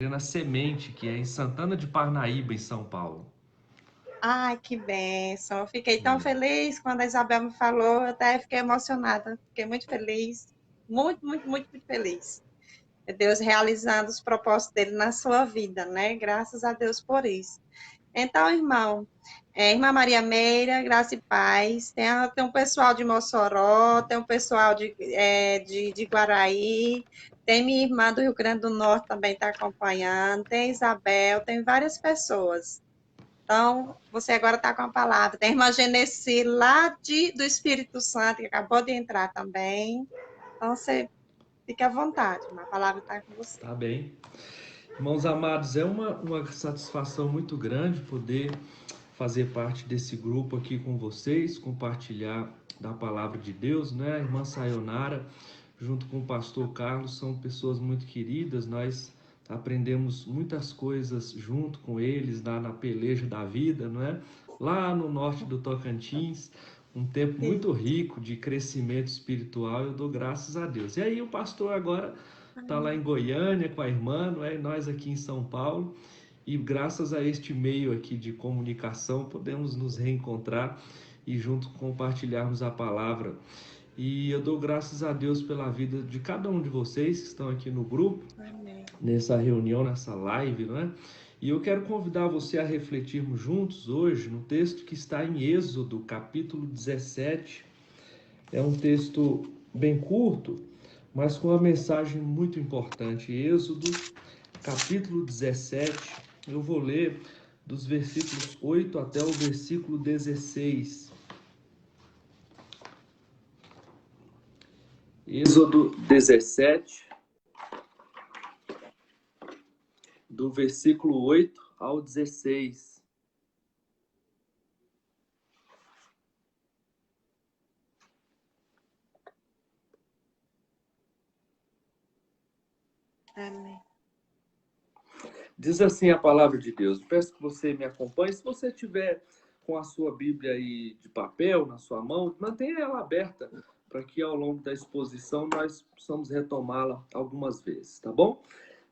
na Semente, que é em Santana de Parnaíba, em São Paulo. Ai, que bênção. Eu fiquei tão feliz quando a Isabel me falou, eu até fiquei emocionada. Fiquei muito feliz. Muito, muito, muito, muito feliz. É Deus realizando os propósitos dele na sua vida, né? Graças a Deus por isso. Então, irmão, irmã Maria Meira, graça e paz. Tem um pessoal de Mossoró, tem um pessoal de Guaraí, tem minha irmã do Rio Grande do Norte também está acompanhando, tem Isabel, tem várias pessoas. Então, você agora está com a palavra. Tem a irmã Genesi do Espírito Santo, que acabou de entrar também. Então, você fique à vontade, a palavra está com você. Tá bem. Irmãos amados, é uma satisfação muito grande poder fazer parte desse grupo aqui com vocês, compartilhar da palavra de Deus, né? A irmã Sayonara, junto com o pastor Carlos, são pessoas muito queridas, nós aprendemos muitas coisas junto com eles na peleja da vida, não é? Lá no norte do Tocantins, um tempo Sim. muito rico de crescimento espiritual, eu dou graças a Deus. E aí o pastor agora está lá em Goiânia com a irmã, não é? E nós aqui em São Paulo. E graças a este meio aqui de comunicação, podemos nos reencontrar e junto compartilharmos a palavra. E eu dou graças a Deus pela vida de cada um de vocês que estão aqui no grupo, Amém. nessa reunião, nessa live, não é? E eu quero convidar você a refletirmos juntos hoje no texto que está em Êxodo, capítulo 17. É um texto bem curto, mas com uma mensagem muito importante. Êxodo, capítulo 17, eu vou ler dos versículos 8 até o versículo 16. Êxodo 17, do versículo 8 ao 16. Amém. Diz assim a palavra de Deus. Peço que você me acompanhe. Se você tiver com a sua Bíblia aí de papel na sua mão, mantenha ela aberta para que ao longo da exposição nós possamos retomá-la algumas vezes, tá bom?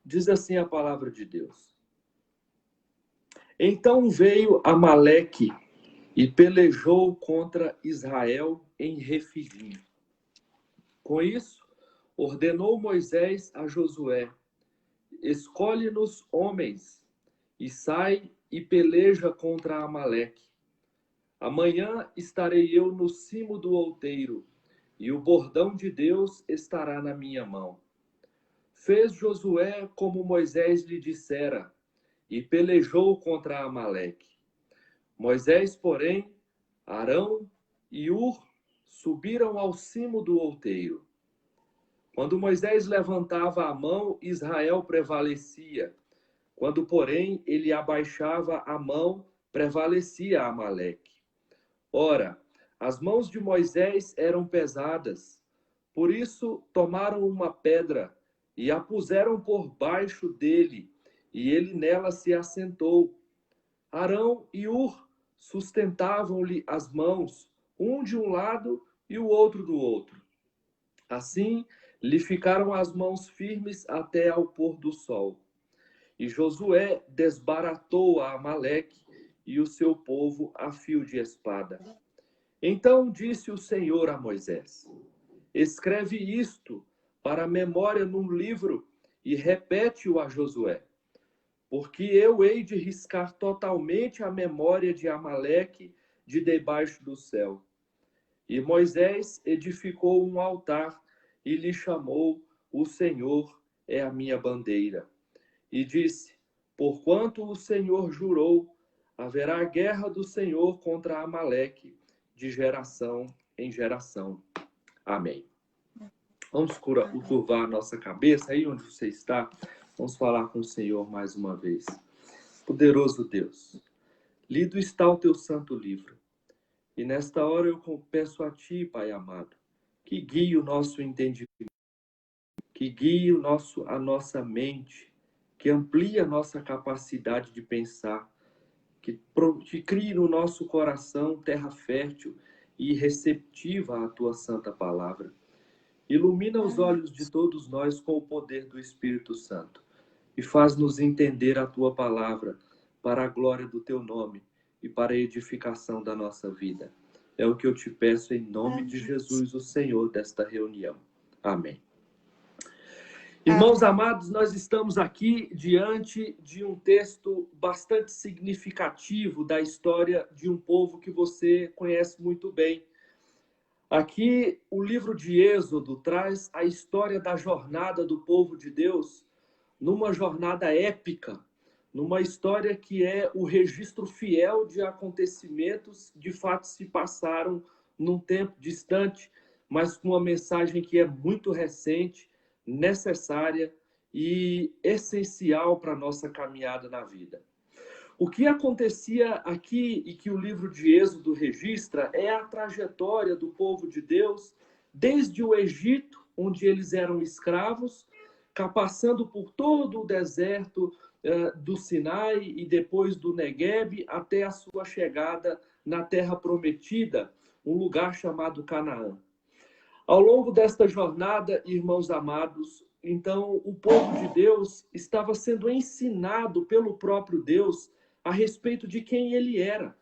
Diz assim a palavra de Deus. Então veio Amaleque e pelejou contra Israel em Refidim. Com isso, ordenou Moisés a Josué: escolhe-nos homens e sai e peleja contra Amaleque. Amanhã estarei eu no cimo do outeiro, e o bordão de Deus estará na minha mão. Fez Josué como Moisés lhe dissera, e pelejou contra Amaleque. Moisés, porém, Arão e Ur subiram ao cimo do outeiro. Quando Moisés levantava a mão, Israel prevalecia. Quando, porém, ele abaixava a mão, prevalecia Amaleque. Ora, as mãos de Moisés eram pesadas, por isso tomaram uma pedra e a puseram por baixo dele, e ele nela se assentou. Arão e Ur sustentavam-lhe as mãos, um de um lado e o outro do outro. Assim, lhe ficaram as mãos firmes até ao pôr do sol. E Josué desbaratou a Amaleque e o seu povo a fio de espada. Então disse o Senhor a Moisés: escreve isto para a memória num livro e repete-o a Josué, porque eu hei de riscar totalmente a memória de Amaleque de debaixo do céu. E Moisés edificou um altar e lhe chamou: o Senhor é a minha bandeira. E disse: porquanto o Senhor jurou, haverá guerra do Senhor contra Amaleque, de geração em geração. Amém. Vamos curvar a nossa cabeça aí onde você está. Vamos falar com o Senhor mais uma vez. Poderoso Deus, lido está o teu santo livro. E nesta hora eu peço a ti, Pai amado, que guie o nosso entendimento, que guie a nossa mente, que amplie a nossa capacidade de pensar, que crie no nosso coração terra fértil e receptiva à tua santa palavra. Ilumina os olhos de todos nós com o poder do Espírito Santo, e faz-nos entender a tua palavra para a glória do teu nome e para a edificação da nossa vida. É o que eu te peço em nome de Jesus, o Senhor desta reunião. Amém. Irmãos amados, nós estamos aqui diante de um texto bastante significativo da história de um povo que você conhece muito bem. Aqui, o livro de Êxodo traz a história da jornada do povo de Deus numa jornada épica, numa história que é o registro fiel de acontecimentos de fato se passaram num tempo distante, mas com uma mensagem que é muito recente, necessária e essencial para a nossa caminhada na vida. O que acontecia aqui e que o livro de Êxodo registra é a trajetória do povo de Deus desde o Egito, onde eles eram escravos, passando por todo o deserto do Sinai e depois do Negueb, até a sua chegada na Terra Prometida, um lugar chamado Canaã. Ao longo desta jornada, irmãos amados, então o povo de Deus estava sendo ensinado pelo próprio Deus a respeito de quem ele era.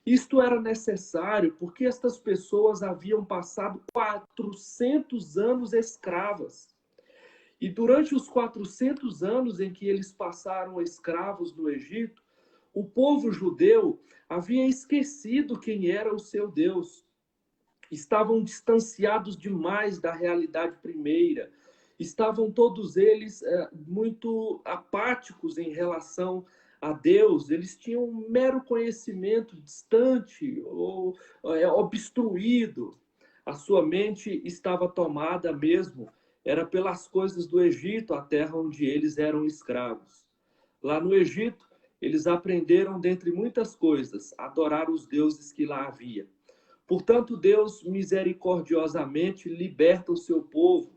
Isto era necessário porque estas pessoas haviam passado 400 anos escravas. E durante os 400 anos em que eles passaram escravos no Egito, o povo judeu havia esquecido quem era o seu Deus. Estavam distanciados demais da realidade primeira. Estavam todos eles muito apáticos em relação a Deus. Eles tinham um mero conhecimento distante ou obstruído. A sua mente estava tomada mesmo, era pelas coisas do Egito, a terra onde eles eram escravos. Lá no Egito, eles aprenderam, dentre muitas coisas, a adorar os deuses que lá havia. Portanto, Deus misericordiosamente liberta o seu povo.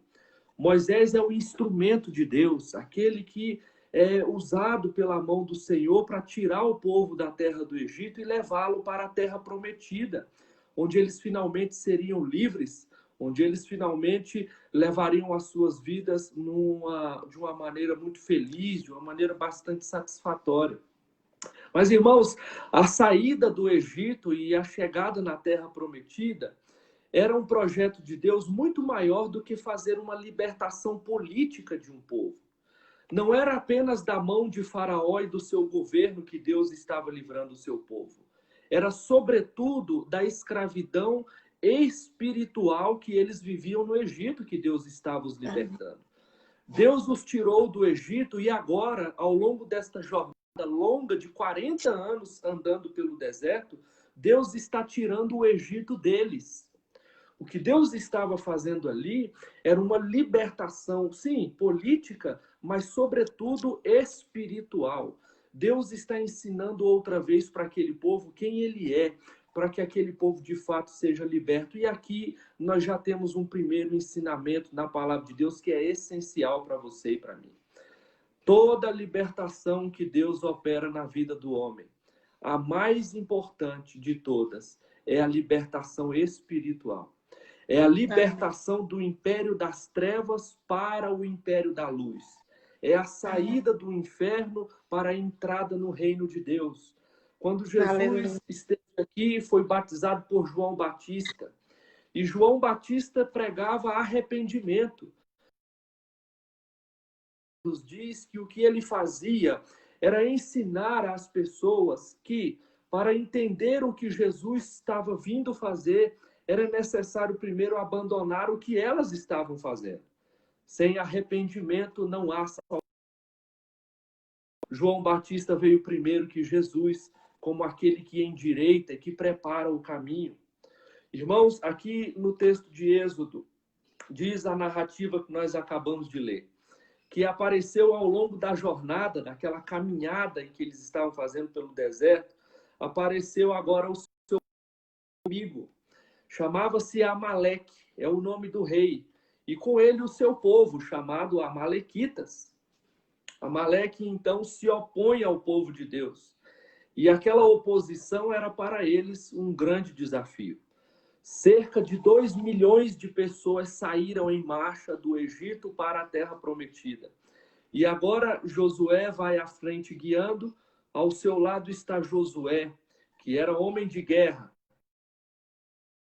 Moisés é o instrumento de Deus, aquele que é usado pela mão do Senhor para tirar o povo da terra do Egito e levá-lo para a terra prometida, onde eles finalmente seriam livres, onde eles finalmente levariam as suas vidas de uma maneira muito feliz, de uma maneira bastante satisfatória. Mas, irmãos, a saída do Egito e a chegada na Terra Prometida era um projeto de Deus muito maior do que fazer uma libertação política de um povo. Não era apenas da mão de Faraó e do seu governo que Deus estava livrando o seu povo. Era, sobretudo, da escravidão espiritual que eles viviam no Egito que Deus estava os libertando. Deus os tirou do Egito e agora, ao longo desta jornada longa de 40 anos andando pelo deserto, Deus está tirando o Egito deles. O que Deus estava fazendo ali era uma libertação, sim, política, mas sobretudo espiritual. Deus está ensinando outra vez para aquele povo quem ele é, para que aquele povo de fato seja liberto. E aqui nós já temos um primeiro ensinamento na palavra de Deus que é essencial para você e para mim. Toda libertação que Deus opera na vida do homem, a mais importante de todas, é a libertação espiritual. É a libertação do império das trevas para o império da luz. É a saída do inferno para a entrada no reino de Deus. Quando Jesus esteve aqui, foi batizado por João Batista. E João Batista pregava arrependimento. Nos diz que o que ele fazia era ensinar às pessoas que, para entender o que Jesus estava vindo fazer, era necessário primeiro abandonar o que elas estavam fazendo. Sem arrependimento não há salvação. João Batista veio primeiro que Jesus, como aquele que endireita e que prepara o caminho. Irmãos, aqui no texto de Êxodo, diz a narrativa que nós acabamos de ler, que apareceu ao longo da jornada, daquela caminhada em que eles estavam fazendo pelo deserto, apareceu agora o seu amigo. Chamava-se Amaleque, é o nome do rei. E com ele o seu povo, chamado Amalequitas. Amaleque, então, se opõe ao povo de Deus. E aquela oposição era para eles um grande desafio. Cerca de 2 milhões de pessoas saíram em marcha do Egito para a Terra Prometida. E agora Josué vai à frente guiando, ao seu lado está Josué, que era homem de guerra,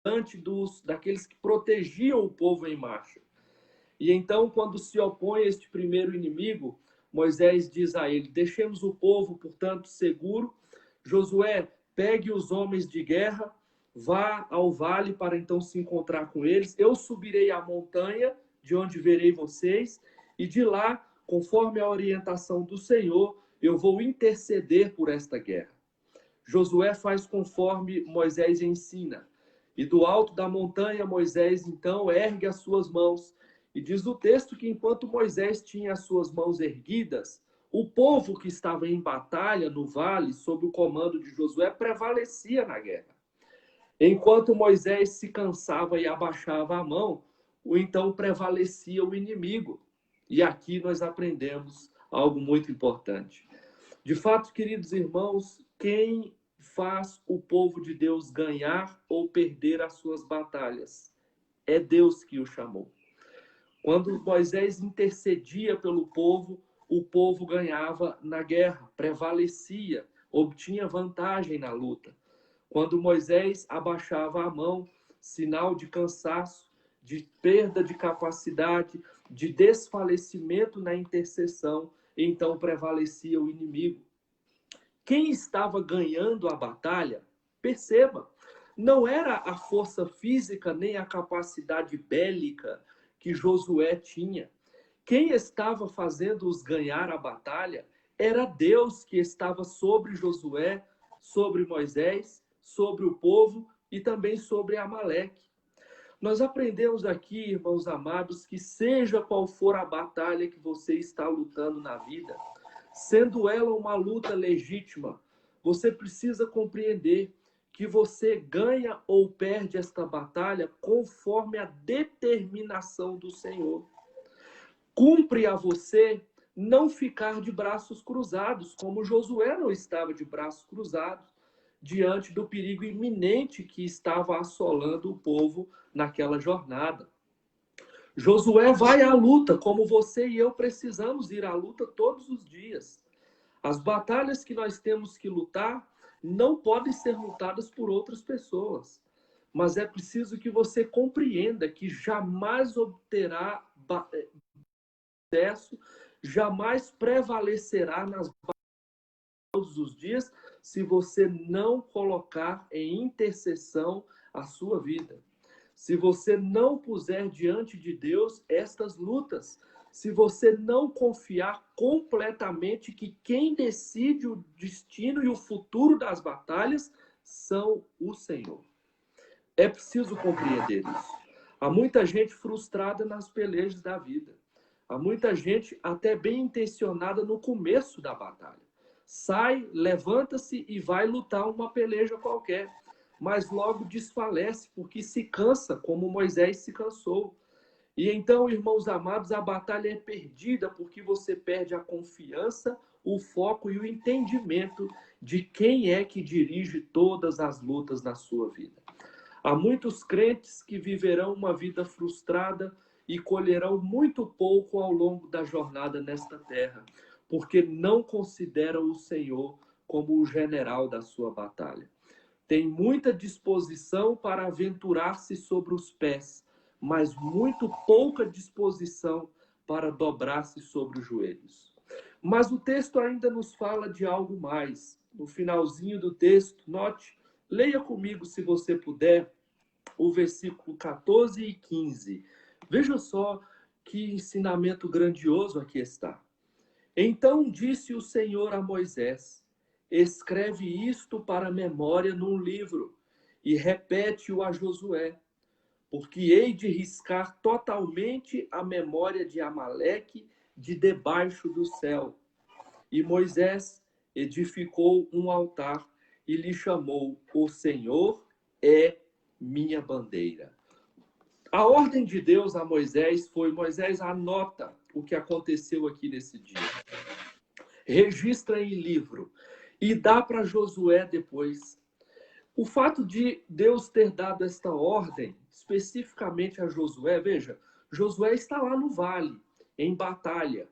diante daqueles que protegiam o povo em marcha. E então, quando se opõe a este primeiro inimigo, Moisés diz a ele: deixemos o povo, portanto, seguro. Josué, pegue os homens de guerra, vá ao vale para então se encontrar com eles. Eu subirei à montanha, de onde verei vocês, e de lá, conforme a orientação do Senhor, eu vou interceder por esta guerra. Josué faz conforme Moisés ensina. E do alto da montanha, Moisés então ergue as suas mãos. E diz o texto que enquanto Moisés tinha as suas mãos erguidas, o povo que estava em batalha no vale, sob o comando de Josué, prevalecia na guerra. Enquanto Moisés se cansava e abaixava a mão, então prevalecia o inimigo. E aqui nós aprendemos algo muito importante. De fato, queridos irmãos, quem faz o povo de Deus ganhar ou perder as suas batalhas? É Deus que o chamou. Quando Moisés intercedia pelo povo, o povo ganhava na guerra, prevalecia, obtinha vantagem na luta. Quando Moisés abaixava a mão, sinal de cansaço, de perda de capacidade, de desfalecimento na intercessão, então prevalecia o inimigo. Quem estava ganhando a batalha, perceba, não era a força física nem a capacidade bélica que Josué tinha. Quem estava fazendo-os ganhar a batalha era Deus que estava sobre Josué, sobre Moisés, sobre o povo e também sobre Amaleque. Nós aprendemos aqui, irmãos amados, que seja qual for a batalha que você está lutando na vida, sendo ela uma luta legítima, você precisa compreender que você ganha ou perde esta batalha conforme a determinação do Senhor. Cumpre a você não ficar de braços cruzados, como Josué não estava de braços cruzados, diante do perigo iminente que estava assolando o povo naquela jornada. Josué vai à luta, como você e eu precisamos ir à luta todos os dias. As batalhas que nós temos que lutar não podem ser lutadas por outras pessoas. Mas é preciso que você compreenda que jamais obterá sucesso, jamais prevalecerá nas batalhas todos os dias se você não colocar em intercessão a sua vida. Se você não puser diante de Deus estas lutas, se você não confiar completamente que quem decide o destino e o futuro das batalhas são o Senhor. É preciso compreender isso. Há muita gente frustrada nas pelejas da vida. Há muita gente até bem intencionada no começo da batalha. Sai, levanta-se e vai lutar uma peleja qualquer, mas logo desfalece porque se cansa, como Moisés se cansou. E então, irmãos amados, a batalha é perdida porque você perde a confiança, o foco e o entendimento de quem é que dirige todas as lutas na sua vida. Há muitos crentes que viverão uma vida frustrada e colherão muito pouco ao longo da jornada nesta terra, porque não consideram o Senhor como o general da sua batalha. Tem muita disposição para aventurar-se sobre os pés, mas muito pouca disposição para dobrar-se sobre os joelhos. Mas o texto ainda nos fala de algo mais. No finalzinho do texto, note, leia comigo, se você puder, o versículo 14 e 15. Veja só que ensinamento grandioso aqui está. Então disse o Senhor a Moisés: escreve isto para a memória num livro e repete-o a Josué, porque hei de riscar totalmente a memória de Amaleque de debaixo do céu. E Moisés edificou um altar e lhe chamou: o Senhor é minha bandeira. A ordem de Deus a Moisés foi: Moisés, anota o que aconteceu aqui nesse dia. Registra em livro e dá para Josué depois. O fato de Deus ter dado esta ordem, especificamente a Josué, veja, Josué está lá no vale, em batalha.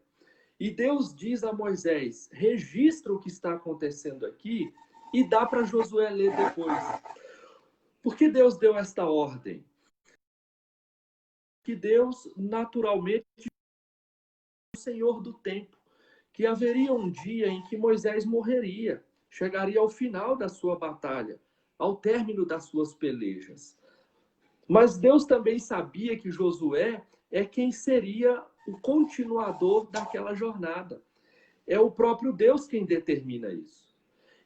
E Deus diz a Moisés, registra o que está acontecendo aqui e dá para Josué ler depois. Por que Deus deu esta ordem? Que Deus, naturalmente, é o Senhor do tempo, que haveria um dia em que Moisés morreria, chegaria ao final da sua batalha, ao término das suas pelejas. Mas Deus também sabia que Josué é quem seria o continuador daquela jornada. É o próprio Deus quem determina isso.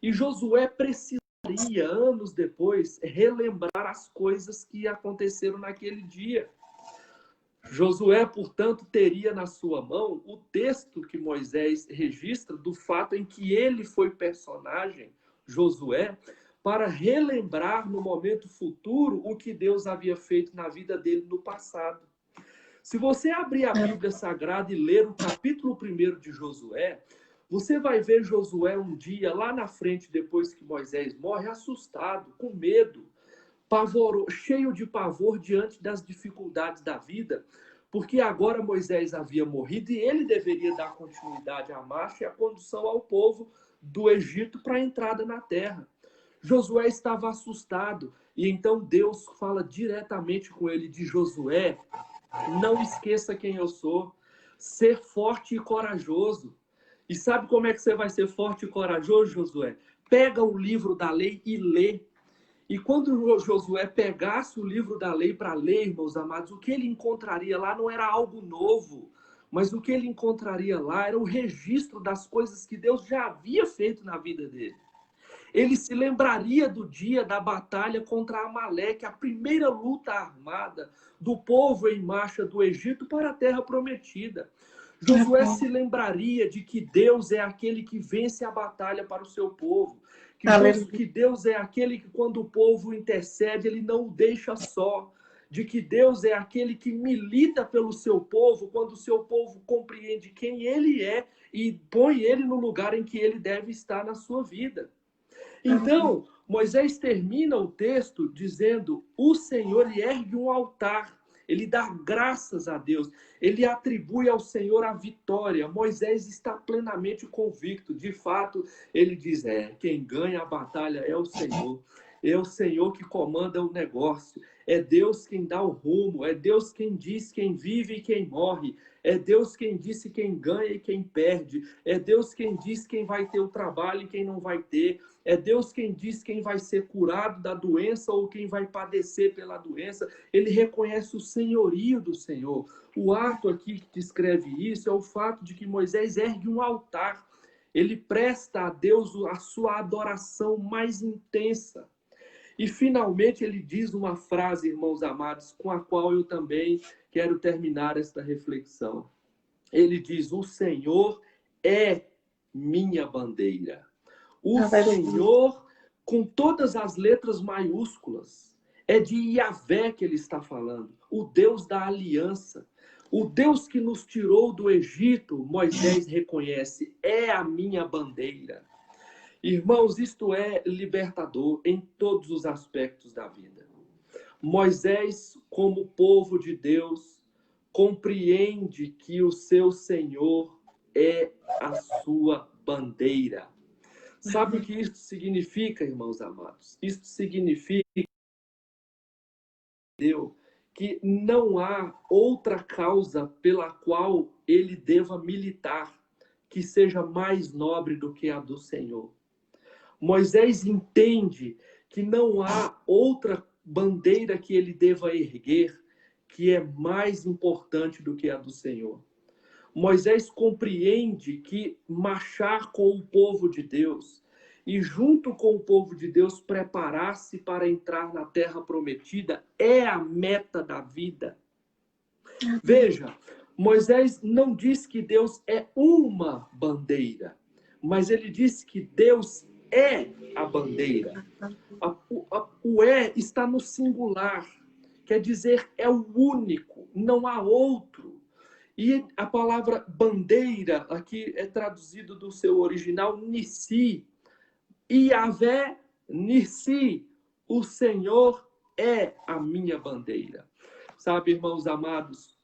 E Josué precisaria, anos depois, relembrar as coisas que aconteceram naquele dia. Josué, portanto, teria na sua mão o texto que Moisés registra do fato em que ele foi personagem, Josué, para relembrar no momento futuro o que Deus havia feito na vida dele no passado. Se você abrir a Bíblia Sagrada e ler o capítulo 1 de Josué, você vai ver Josué um dia lá na frente, depois que Moisés morre, assustado, com medo, cheio de pavor diante das dificuldades da vida, porque agora Moisés havia morrido e ele deveria dar continuidade à marcha e à condução ao povo do Egito para a entrada na terra. Josué estava assustado e então Deus fala diretamente com ele de Josué, não esqueça quem eu sou, ser forte e corajoso. E sabe como é que você vai ser forte e corajoso, Josué? Pega o livro da lei e lê. E quando Josué pegasse o livro da lei para ler, irmãos amados, o que ele encontraria lá não era algo novo, mas o que ele encontraria lá era o registro das coisas que Deus já havia feito na vida dele. Ele se lembraria do dia da batalha contra Amaleque, a primeira luta armada do povo em marcha do Egito para a terra prometida. Josué se lembraria de que Deus é aquele que vence a batalha para o seu povo. Que Deus é aquele que, quando o povo intercede, ele não o deixa só. De que Deus é aquele que milita pelo seu povo, quando o seu povo compreende quem ele é e põe ele no lugar em que ele deve estar na sua vida. Então, Moisés termina o texto dizendo: o Senhor lhe ergue um altar, ele dá graças a Deus, ele atribui ao Senhor a vitória. Moisés está plenamente convicto, de fato, ele diz: quem ganha a batalha é o Senhor que comanda o negócio, é Deus quem dá o rumo, é Deus quem diz quem vive e quem morre, é Deus quem disse quem ganha e quem perde, é Deus quem diz quem vai ter o trabalho e quem não vai ter, é Deus quem diz quem vai ser curado da doença ou quem vai padecer pela doença. Ele reconhece o senhorio do Senhor. O ato aqui que descreve isso é o fato de que Moisés ergue um altar. Ele presta a Deus a sua adoração mais intensa. E, finalmente, ele diz uma frase, irmãos amados, com a qual eu também quero terminar esta reflexão. Ele diz: o Senhor é minha bandeira. O Senhor, com todas as letras maiúsculas, é de Yahvé que ele está falando, o Deus da aliança. O Deus que nos tirou do Egito, Moisés reconhece, é a minha bandeira. Irmãos, isto é libertador em todos os aspectos da vida. Moisés, como povo de Deus, compreende que o seu Senhor é a sua bandeira. Sabe o que isso significa, irmãos amados? Isso significa que não há outra causa pela qual ele deva militar que seja mais nobre do que a do Senhor. Moisés entende que não há outra bandeira que ele deva erguer que é mais importante do que a do Senhor. Moisés compreende que marchar com o povo de Deus e junto com o povo de Deus preparar-se para entrar na terra prometida é a meta da vida. Veja, Moisés não diz que Deus é uma bandeira, mas ele diz que Deus é a bandeira. O está no singular, quer dizer, é o único, não há outro. E a palavra bandeira aqui é traduzido do seu original Nissi. Yahvé Nissi, o Senhor é a minha bandeira. Sabe, irmãos amados,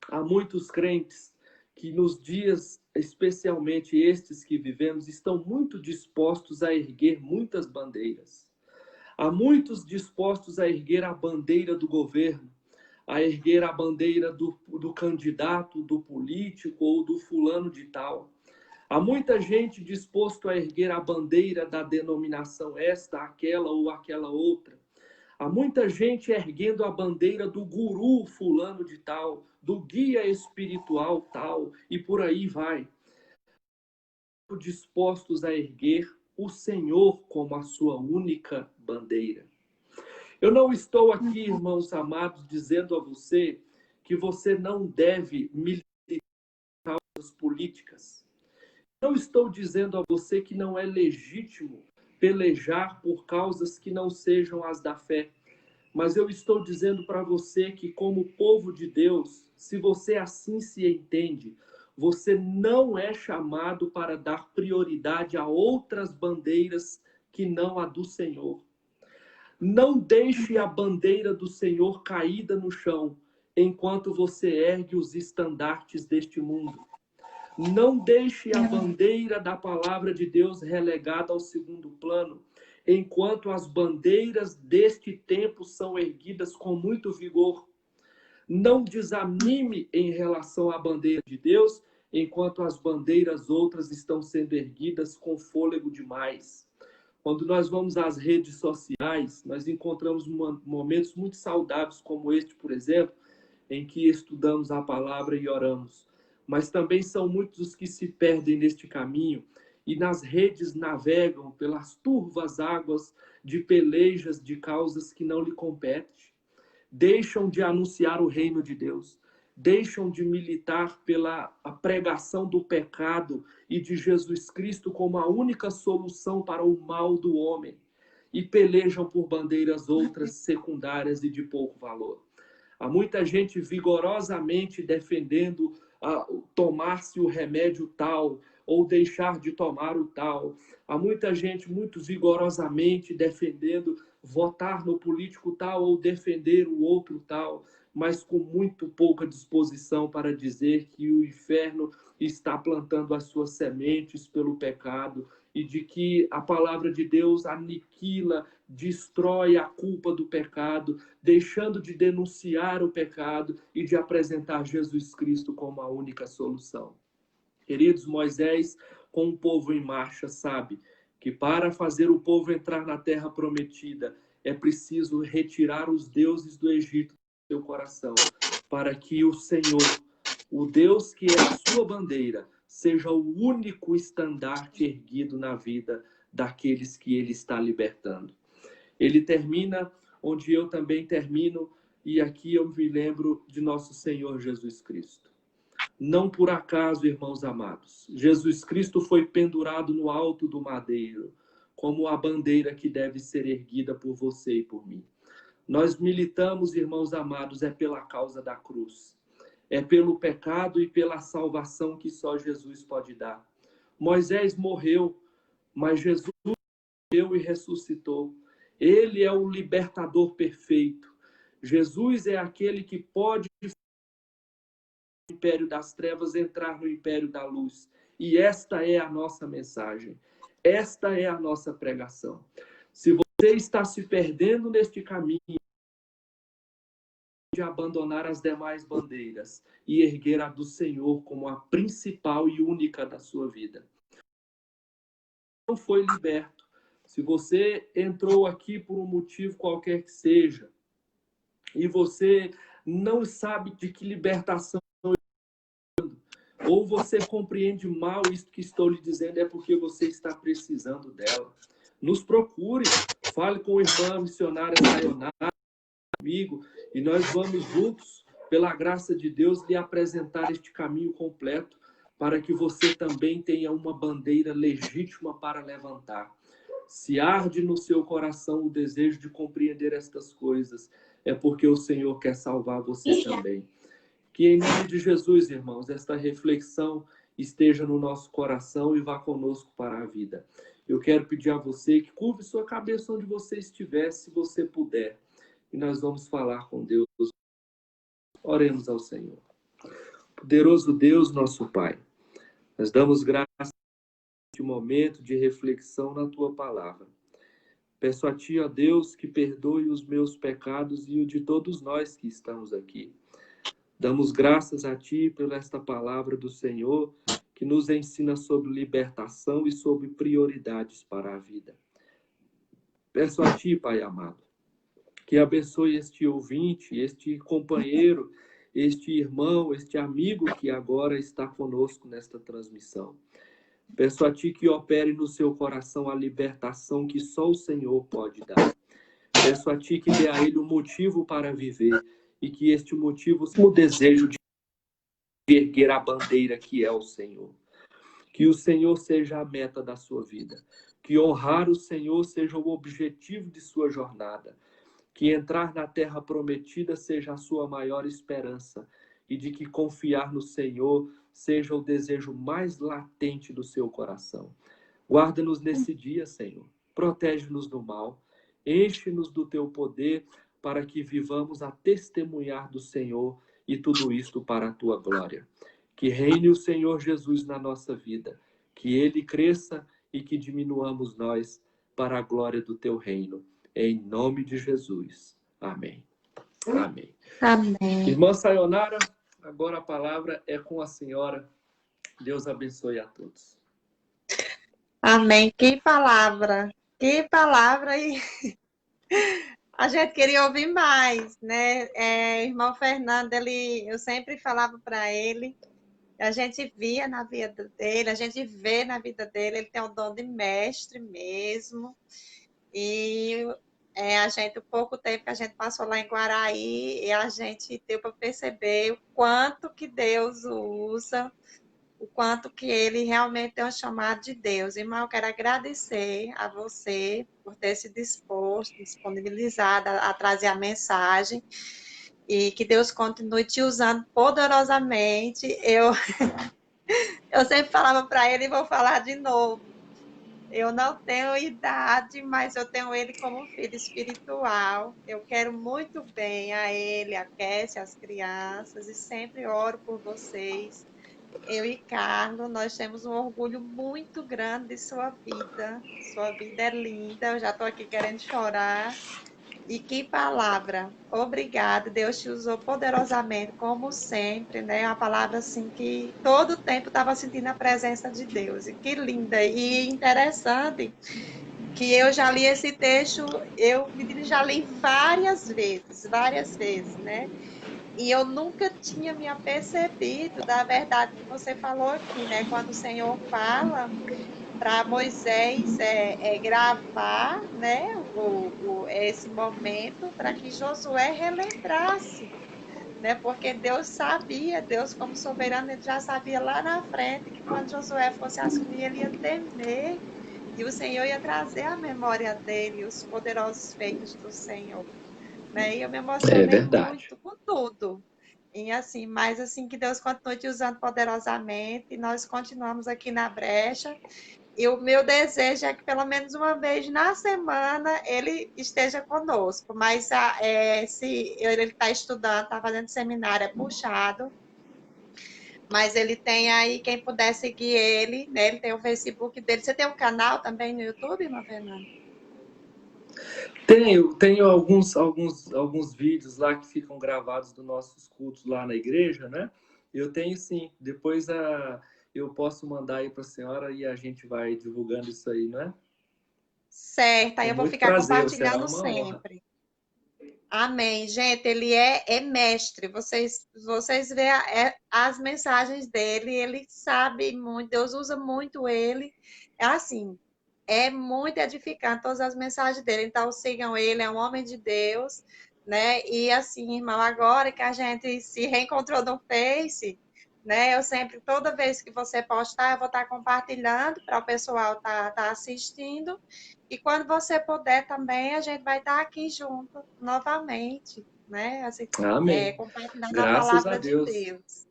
há muitos crentes que nos dias, especialmente estes que vivemos, estão muito dispostos a erguer muitas bandeiras. Há muitos dispostos a erguer a bandeira do governo, a erguer a bandeira do candidato, do político ou do fulano de tal. Há muita gente disposto a erguer a bandeira da denominação esta, aquela ou aquela outra. Há muita gente erguendo a bandeira do guru fulano de tal, do guia espiritual tal, e por aí vai. Dispostos a erguer o Senhor como a sua única bandeira. Eu não estou aqui, irmãos amados, dizendo a você que você não deve militar causas políticas. Não estou dizendo a você que não é legítimo pelejar por causas que não sejam as da fé. Mas eu estou dizendo para você que, como povo de Deus, se você assim se entende, você não é chamado para dar prioridade a outras bandeiras que não a do Senhor. Não deixe a bandeira do Senhor caída no chão, enquanto você ergue os estandartes deste mundo. Não deixe a bandeira da palavra de Deus relegada ao segundo plano, enquanto as bandeiras deste tempo são erguidas com muito vigor. Não desanime em relação à bandeira de Deus, enquanto as bandeiras outras estão sendo erguidas com fôlego demais. Quando nós vamos às redes sociais, nós encontramos momentos muito saudáveis como este, por exemplo, em que estudamos a palavra e oramos. Mas também são muitos os que se perdem neste caminho e nas redes navegam pelas turvas águas de pelejas de causas que não lhe competem. Deixam de anunciar o reino de Deus, deixam de militar pela pregação do pecado e de Jesus Cristo como a única solução para o mal do homem e pelejam por bandeiras outras secundárias e de pouco valor. Há muita gente vigorosamente defendendo tomar-se o remédio tal ou deixar de tomar o tal. Há muita gente muito vigorosamente defendendo votar no político tal ou defender o outro tal, mas com muito pouca disposição para dizer que o inferno está plantando as suas sementes pelo pecado e de que a palavra de Deus aniquila, destrói a culpa do pecado, deixando de denunciar o pecado e de apresentar Jesus Cristo como a única solução. Queridos, Moisés, com o povo em marcha, sabe que para fazer o povo entrar na terra prometida é preciso retirar os deuses do Egito do seu coração, para que o Senhor, o Deus que é a sua bandeira, seja o único estandarte erguido na vida daqueles que ele está libertando. Ele termina onde eu também termino, e aqui eu me lembro de nosso Senhor Jesus Cristo. Não por acaso, irmãos amados, Jesus Cristo foi pendurado no alto do madeiro, como a bandeira que deve ser erguida por você e por mim. Nós militamos, irmãos amados, é pela causa da cruz. É pelo pecado e pela salvação que só Jesus pode dar. Moisés morreu, mas Jesus morreu e ressuscitou. Ele é o libertador perfeito. Jesus é aquele que pode do império das trevas entrar no império da luz. E esta é a nossa mensagem. Esta é a nossa pregação. Se você está se perdendo neste caminho de abandonar as demais bandeiras e erguer a do Senhor como a principal e única da sua vida. Não foi liberto. Se você entrou aqui por um motivo qualquer que seja, e você não sabe de que libertação, ou você compreende mal isso que estou lhe dizendo, é porque você está precisando dela. Nos procure, fale com a irmã missionária Sayonara, comigo, e nós vamos juntos, pela graça de Deus, lhe apresentar este caminho completo, para que você também tenha uma bandeira legítima para levantar. Se arde no seu coração o desejo de compreender estas coisas, é porque o Senhor quer salvar você também. Que em nome de Jesus, irmãos, esta reflexão esteja no nosso coração e vá conosco para a vida. Eu quero pedir a você que curve sua cabeça onde você estiver, se você puder. E nós vamos falar com Deus. Oremos ao Senhor. Poderoso Deus, nosso Pai, nós damos graças neste momento de reflexão na Tua Palavra. Peço a Ti, ó Deus, que perdoe os meus pecados e o de todos nós que estamos aqui. Damos graças a Ti por esta palavra do Senhor, que nos ensina sobre libertação e sobre prioridades para a vida. Peço a Ti, Pai amado, que abençoe este ouvinte, este companheiro, este irmão, este amigo que agora está conosco nesta transmissão. Peço a Ti que opere no seu coração a libertação que só o Senhor pode dar. Peço a Ti que dê a ele um motivo para viver e que este motivo seja o desejo de erguer a bandeira que é o Senhor. Que o Senhor seja a meta da sua vida. Que honrar o Senhor seja o objetivo de sua jornada. Que entrar na terra prometida seja a sua maior esperança e de que confiar no Senhor seja o desejo mais latente do seu coração. Guarda-nos nesse dia, Senhor. Protege-nos do mal. Enche-nos do teu poder para que vivamos a testemunhar do Senhor e tudo isto para a tua glória. Que reine o Senhor Jesus na nossa vida. Que ele cresça e que diminuamos nós para a glória do teu reino. Em nome de Jesus. Amém. Amém. Amém. Irmã Sayonara, agora a palavra é com a senhora. Deus abençoe a todos. Amém. Que palavra. Que palavra. E a gente queria ouvir mais, né? Irmão Fernando, eu sempre falava para ele, a gente via na vida dele, a gente vê na vida dele, ele tem o dom de mestre mesmo. E o pouco tempo que a gente passou lá em Guaraí, e a gente deu para perceber o quanto que Deus usa, o quanto que ele realmente tem um chamado de Deus. Irmão, eu quero agradecer a você por ter se disposto, disponibilizado a trazer a mensagem, e que Deus continue te usando poderosamente. Eu sempre falava para ele e vou falar de novo. Eu não tenho idade, mas eu tenho ele como filho espiritual. Eu quero muito bem a ele, a Kessia, as crianças, e sempre oro por vocês. Eu e Carlos, nós temos um orgulho muito grande de sua vida. Sua vida é linda, eu já estou aqui querendo chorar. E que palavra! Obrigada, Deus te usou poderosamente, como sempre, né? Uma palavra assim que todo tempo estava sentindo a presença de Deus. E que linda! E interessante que eu já li esse texto, já li várias vezes, né? E eu nunca tinha me apercebido da verdade que você falou aqui, né? Quando o Senhor fala para Moisés gravar, né, esse momento para que Josué relembrasse, né, porque Deus sabia, Deus como soberano, ele já sabia lá na frente que quando Josué fosse assumir, ele ia temer e o Senhor ia trazer à memória dele os poderosos feitos do Senhor, né, e eu me emocionei muito com tudo. E assim, mas assim, que Deus continue te usando poderosamente, e nós continuamos aqui na brecha. E o meu desejo é que pelo menos uma vez na semana ele esteja conosco. Mas se ele está estudando, está fazendo seminário, é puxado. Mas ele tem aí, quem puder seguir ele, né? Ele tem o Facebook dele. Você tem um canal também no YouTube, irmã Fernanda? Tenho alguns vídeos lá que ficam gravados dos nossos cultos lá na igreja, né? Eu tenho sim. Depois eu posso mandar aí para a senhora e a gente vai divulgando isso aí, né? Certo, aí eu vou ficar compartilhando sempre. Amém. Gente, ele é mestre. Vocês veem as mensagens dele, ele sabe muito, Deus usa muito ele. É assim, é muito edificante todas as mensagens dele. Então, sigam ele, é um homem de Deus, né? E assim, irmão, agora que a gente se reencontrou no Face, né? Eu sempre, toda vez que você postar, eu vou estar compartilhando para o pessoal tá assistindo. E quando você puder também, a gente vai estar aqui junto novamente, né? Assim, amém. Compartilhando Graças a palavra de Deus.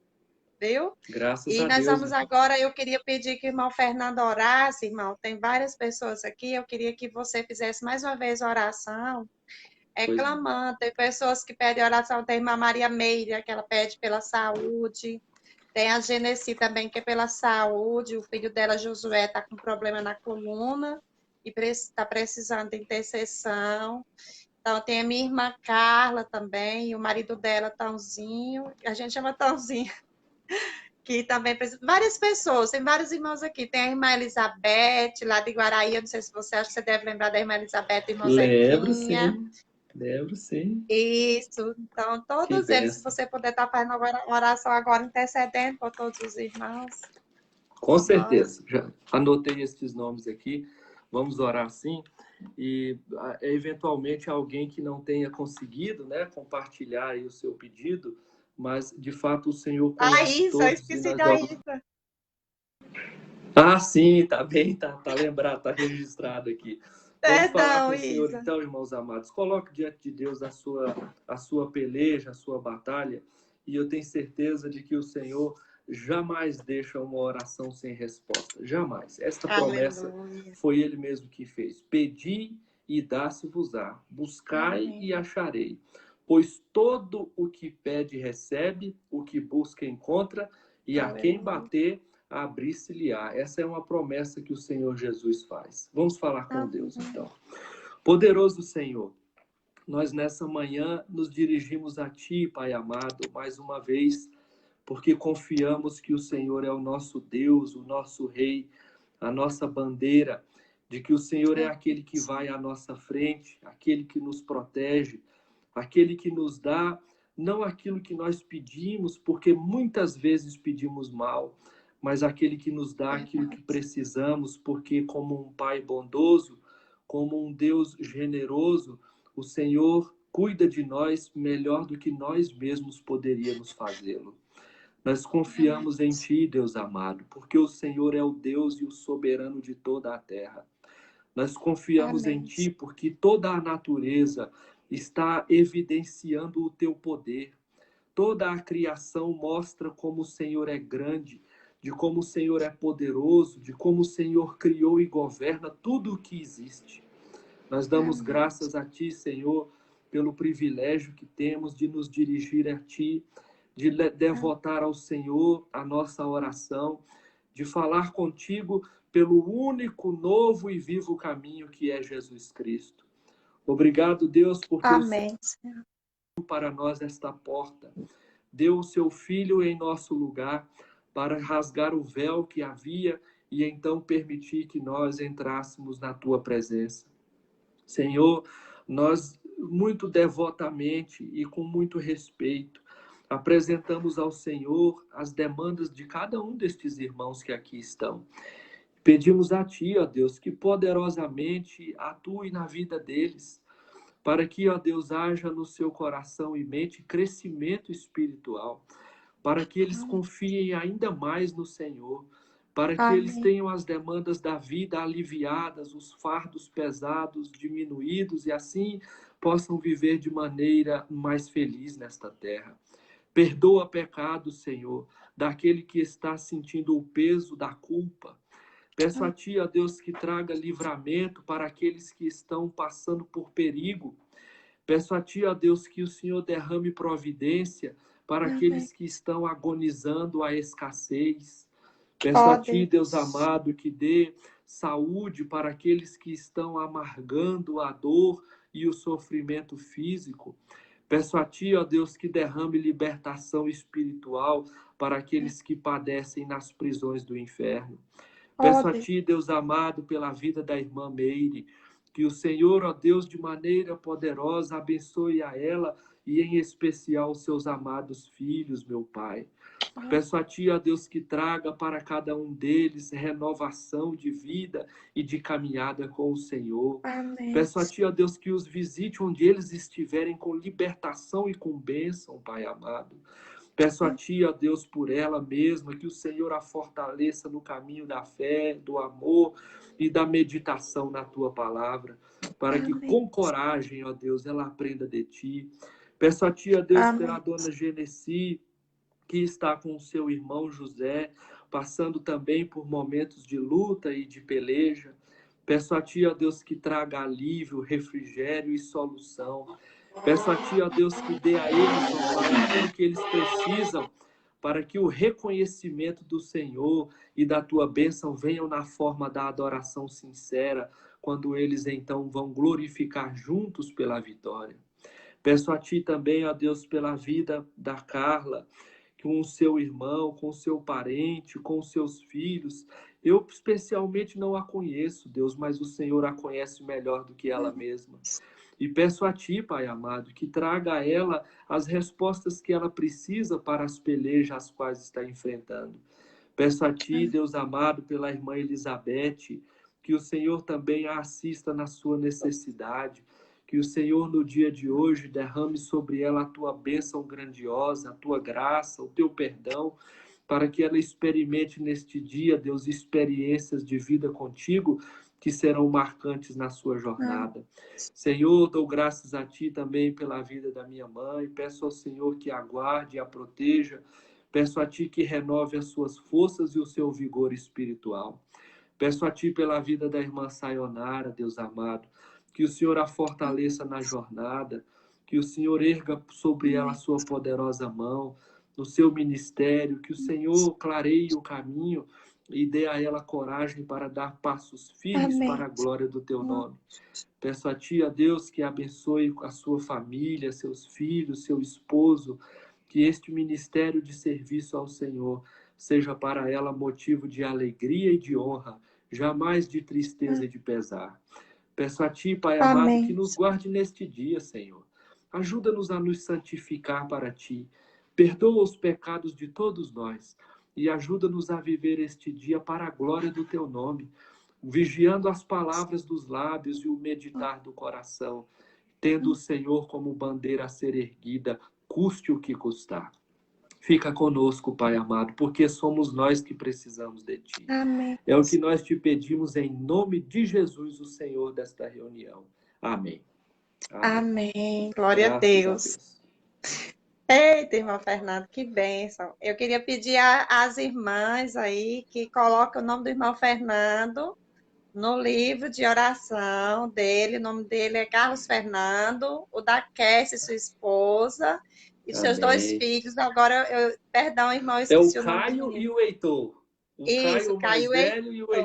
Viu? Graças e a nós Deus. Vamos agora, eu queria pedir que o irmão Fernando orasse, irmão, tem várias pessoas aqui, eu queria que você fizesse mais uma vez a oração, clamando, tem pessoas que pedem oração, tem a irmã Maria Meire, que ela pede pela saúde, Tem a Genesi também, que é pela saúde. O filho dela, Josué, está com problema na coluna e está precisando de intercessão. Então, tem a minha irmã Carla também, e o marido dela, Tãozinho. A gente chama Tãozinho, que também precisa. Várias pessoas, tem vários irmãos aqui. Tem a irmã Elizabeth, lá de Guaraí. Eu não sei se você acha que você deve lembrar da irmã Elizabeth, irmã Lembro, Zequinha. sim. Lembro, sim. Isso. Então, Que todos eles, se benção. você puder estar fazendo oração agora, intercedendo por todos os irmãos. Com Por nós. certeza. Já anotei esses nomes aqui. Vamos orar sim. E eventualmente alguém que não tenha conseguido, né, compartilhar aí o seu pedido, mas de fato o Senhor A conhece Isa, eu todos e esqueci nós da vamos. Isa. Ah, sim, tá bem, tá lembrado, tá registrado aqui. Vamos falar com Perdão, o Senhor Isa. então, irmãos amados. Coloque diante de Deus a sua peleja, a sua batalha, e eu tenho certeza de que o Senhor jamais deixa uma oração sem resposta. Jamais. Esta promessa Aleluia. foi Ele mesmo que fez. Pedi e dá-se-vos-á. Buscai e Amém. acharei. Pois todo o que pede recebe, o que busca encontra, e a quem Aleluia. bater abrir-se-lhe-á. Essa é uma promessa que o Senhor Jesus faz. Vamos falar com Deus, Amém. então. Poderoso Senhor, nós nessa manhã nos dirigimos a Ti, Pai amado, mais uma vez, porque confiamos que o Senhor é o nosso Deus, o nosso Rei, a nossa bandeira, de que o Senhor é aquele que vai à nossa frente, aquele que nos protege, aquele que nos dá não aquilo que nós pedimos, porque muitas vezes pedimos mal, mas aquele que nos dá aquilo que precisamos, porque como um Pai bondoso, como um Deus generoso, o Senhor cuida de nós melhor do que nós mesmos poderíamos fazê-lo. Nós confiamos em Ti, Deus amado, porque o Senhor é o Deus e o soberano de toda a terra. Nós confiamos em Amém. Ti porque toda a natureza está evidenciando o Teu poder. Toda a criação mostra como o Senhor é grande, de como o Senhor é poderoso, de como o Senhor criou e governa tudo o que existe. Nós damos Amém. graças a Ti, Senhor, pelo privilégio que temos de nos dirigir a Ti, de devotar ao Senhor a nossa oração, de falar contigo pelo único, novo e vivo caminho que é Jesus Cristo. Obrigado, Deus, porque o Senhor Amém, Senhor. para nós esta porta. Deu o seu Filho em nosso lugar para rasgar o véu que havia e então permitir que nós entrássemos na Tua presença. Senhor, nós muito devotamente e com muito respeito apresentamos ao Senhor as demandas de cada um destes irmãos que aqui estão. Pedimos a Ti, ó Deus, que poderosamente atue na vida deles, para que, ó Deus, haja no seu coração e mente crescimento espiritual, para que eles confiem ainda mais no Senhor, para que eles Amém. tenham as demandas da vida aliviadas, os fardos pesados diminuídos e assim possam viver de maneira mais feliz nesta terra. Perdoa pecados, Senhor, daquele que está sentindo o peso da culpa. Peço a Ti, ó Deus, que traga livramento para aqueles que estão passando por perigo. Peço a Ti, ó Deus, que o Senhor derrame providência para aqueles que estão agonizando a escassez. Peço a Ti, Deus amado, que dê saúde para aqueles que estão amargando a dor e o sofrimento físico. Peço a Ti, ó Deus, que derrame libertação espiritual para aqueles que padecem nas prisões do inferno. Peço a Ti, Deus amado, pela vida da irmã Meire, que o Senhor, ó Deus, de maneira poderosa, abençoe a ela e em especial os seus amados filhos, meu Pai. Peço a Ti, ó Deus, que traga para cada um deles renovação de vida e de caminhada com o Senhor. Amém. Peço a Ti, ó Deus, que os visite onde eles estiverem com libertação e com bênção, Pai amado. Peço a Ti, ó Deus, por ela mesma, que o Senhor a fortaleça no caminho da fé, do amor e da meditação na Tua palavra, para que com coragem, ó Deus, ela aprenda de Ti. Peço a Ti, ó Deus, pela dona Genesi, que está com o seu irmão José, passando também por momentos de luta e de peleja. Peço a Ti, ó Deus, que traga alívio, refrigério e solução. Peço a Ti, ó Deus, que dê a eles, ó Pai, aquilo que eles precisam para que o reconhecimento do Senhor e da tua bênção venham na forma da adoração sincera, quando eles então vão glorificar juntos pela vitória. Peço a ti também, ó Deus, pela vida da Carla, com o seu irmão, com o seu parente, com os seus filhos. Eu especialmente não a conheço, Deus, mas o Senhor a conhece melhor do que ela mesma. E peço a ti, Pai amado, que traga a ela as respostas que ela precisa para as pelejas as quais está enfrentando. Peço a ti, Deus amado, pela irmã Elizabeth, que o Senhor também a assista na sua necessidade, que o Senhor no dia de hoje derrame sobre ela a tua bênção grandiosa, a tua graça, o teu perdão, para que ela experimente neste dia, Deus, experiências de vida contigo que serão marcantes na sua jornada. Senhor, dou graças a ti também pela vida da minha mãe, peço ao Senhor que a guarde e a proteja, peço a ti que renove as suas forças e o seu vigor espiritual. Peço a ti pela vida da irmã Sayonara, Deus amado, que o Senhor a fortaleça na jornada, que o Senhor erga sobre ela a sua poderosa mão, no seu ministério, que o Senhor clareie o caminho e dê a ela coragem para dar passos firmes Amém. para a glória do teu nome. Peço a ti, a Deus, que abençoe a sua família, seus filhos, seu esposo, que este ministério de serviço ao Senhor seja para ela motivo de alegria e de honra, jamais de tristeza e de pesar. Peço a ti, Pai amado, Amém. que nos guarde neste dia, Senhor. Ajuda-nos a nos santificar para ti. Perdoa os pecados de todos nós e ajuda-nos a viver este dia para a glória do teu nome, vigiando as palavras dos lábios e o meditar do coração, tendo o Senhor como bandeira a ser erguida, custe o que custar. Fica conosco, Pai amado, porque somos nós que precisamos de ti. Amém. É o que nós te pedimos em nome de Jesus, o Senhor desta reunião. Amém. Amém. Glória a Deus. Eita, irmão Fernando, que bênção. Eu queria pedir às irmãs aí que coloquem o nome do irmão Fernando no livro de oração dele. O nome dele é Carlos Fernando, o da Cassie, sua esposa, e seus dois filhos. Agora, perdão, irmão, eu esqueci o nome. É o Caio e o Heitor. O Caio mais velho e o Heitor.